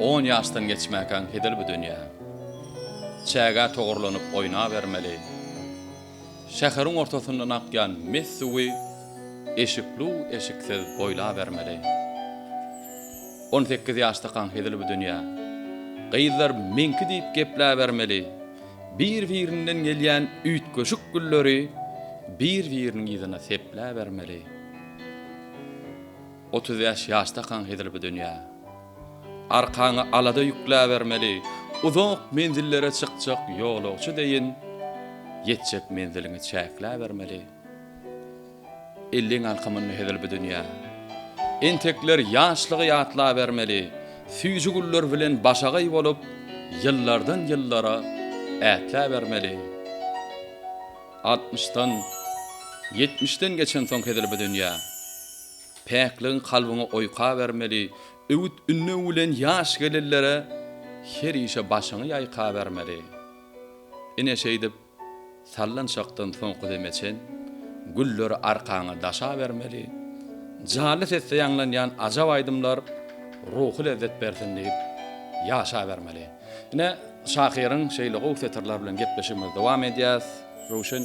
10 ýaşdan geçmäken hedil bu dünýä. Çäge togurlanyp oýna bermeli. Şäheriň ortasyndan akýan mes suwy eşikli eşiksiz boýla bermeli. 18 ýaşdakan hedil bu dünýä. Gyýzlar menki diýip geplä bermeli. Bir-birinden gelýän üýtgeşik gülleri bir-biriniň ýyzyna seplä bermeli. 30 ýaşdakan hedil bu dünýä. Arkaňy alada ýüklä bermeli. Uzak menzillere çykjak ýolagçy deýin, ýetjek menzilini çäklä bermeli. 50 alkamyny hedil bu dünýä. Entekler ýaşlygy ýatla bermeli. Süýji güller bilen başagy bolup, ýyllardan ýyllara ätlä bermeli. 60-dan 70-den geçen soň hedil bu dünýä. Päkliň kalbyňy oýka bermeli. Öwüt ünne bilen ýaş gelellere her işe başyny ýaýka bermeli. Ine şeýdip sallanşakdan soňky demeçen güller arkaňa daşa bermeli. Jalet etse ýanglanýan ajab aýdymlar ruhy lezzet bersin diýip ýaşa bermeli. Ine şahyryň şeýle gowseterler bilen gepleşimiz dowam edýäs. Ruşen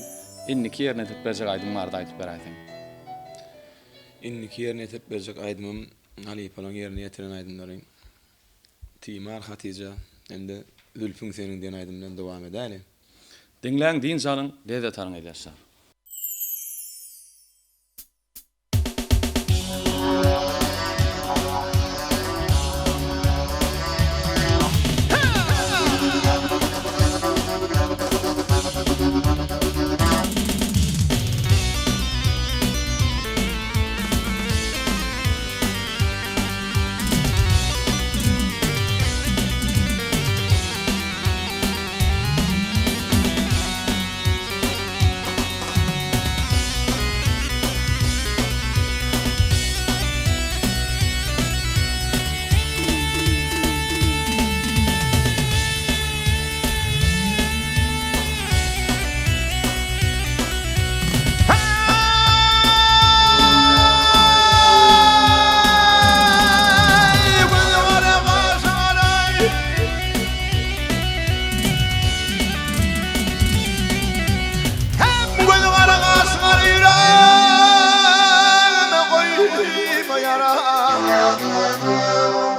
inniki ýerine tetberjek aýdymlary aýdyp berýärsiň. İnniki ýerine tetberjek aýdymym Alipalaň ýerine ýetiren aýdymlaryň Timar Hatice hem-de Zülfün seniň diýen aýdymdan dowam edäli. Dinläň din janyň lezzet alyň eýleşär.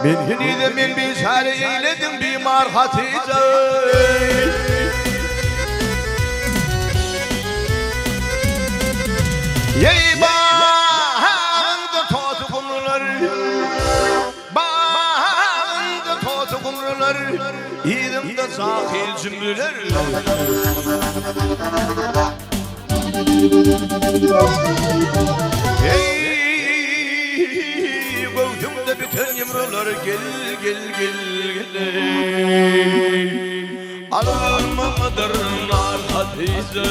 Beni de men bir çare eyledim bimar Hatice. Yey bağında tozu kumrular, bağında tozu kumrular, yedim de sahil cümleler. Bütün yumrular gel alırmadır nar Hatice.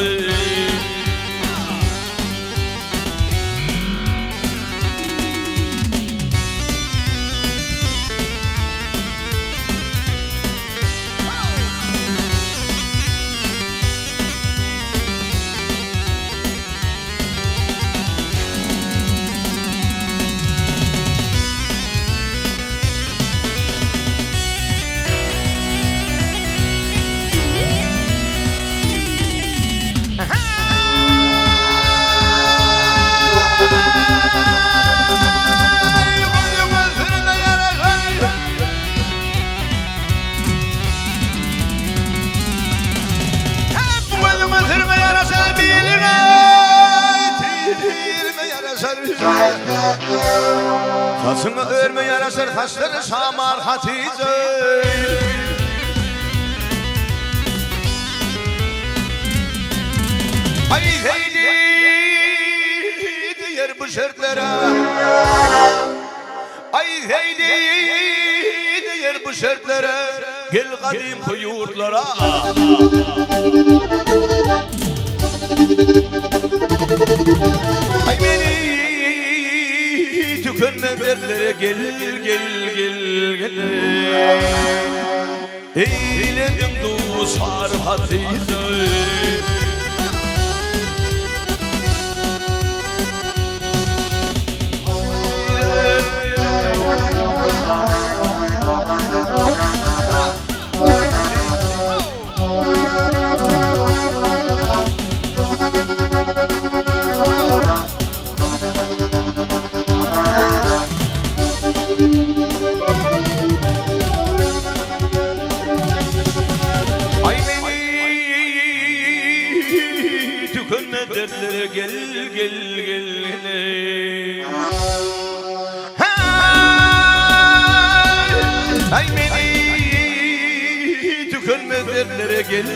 Saçını örme yarasır taşları şamar Hatice. Ay heydi diyer bu şertlere, ay heydi diyer bu şertlere, gel kadim bu yurtlara. Ay beni tükenme berlere gel. Eyledim duşar Hatice. gel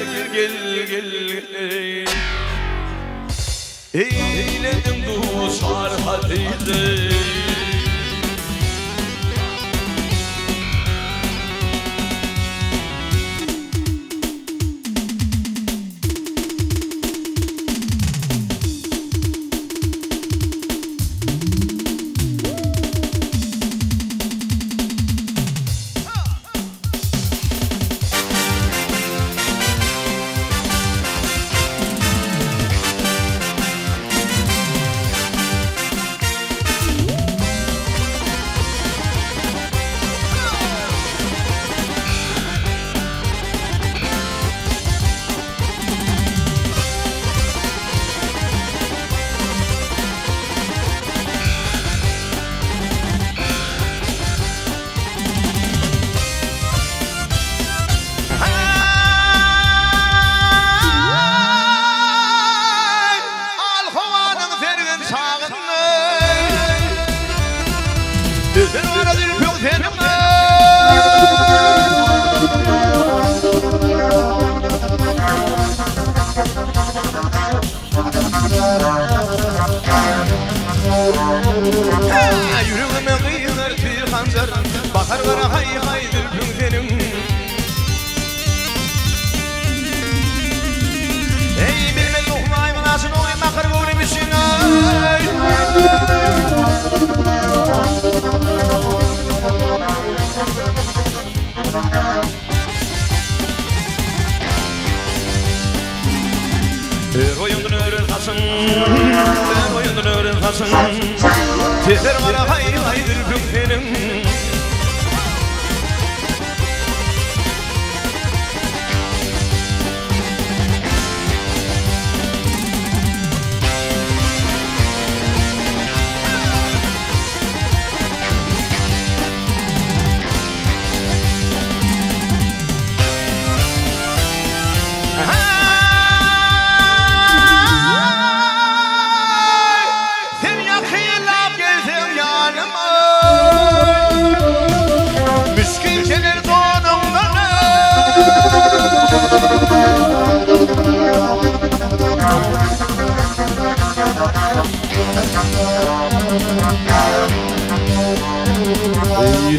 eyledim duşar Hatice. Yüreğime kıyılır bir hancar, bakar kara hay hay dülpün senin. Ey bilmez okumayım nasıl olayım bakır vurmuşsun ay. Oyundan öğren kasın, oyundan öğren kasın. Tezer bana hay hay dülpün senin.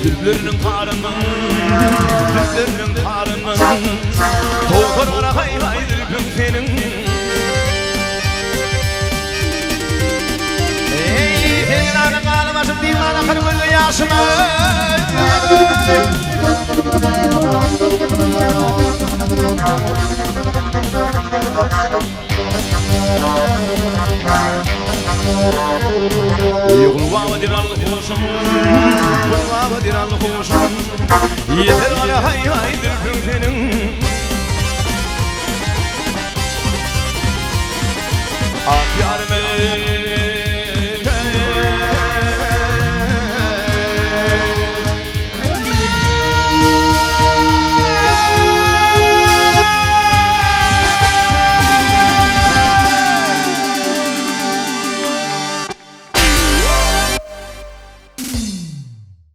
Dülplerinin karından, dülplerinin karından Doğdur bana hay hay dülpüm senin. Ey senin anın ağlamasın diyeyim ana kırmızı yaşıma. Kulvama diranlı kuşum, kulvama diranlı kuşum. Yeter bana hay hay dülpüm senin. Ah yarime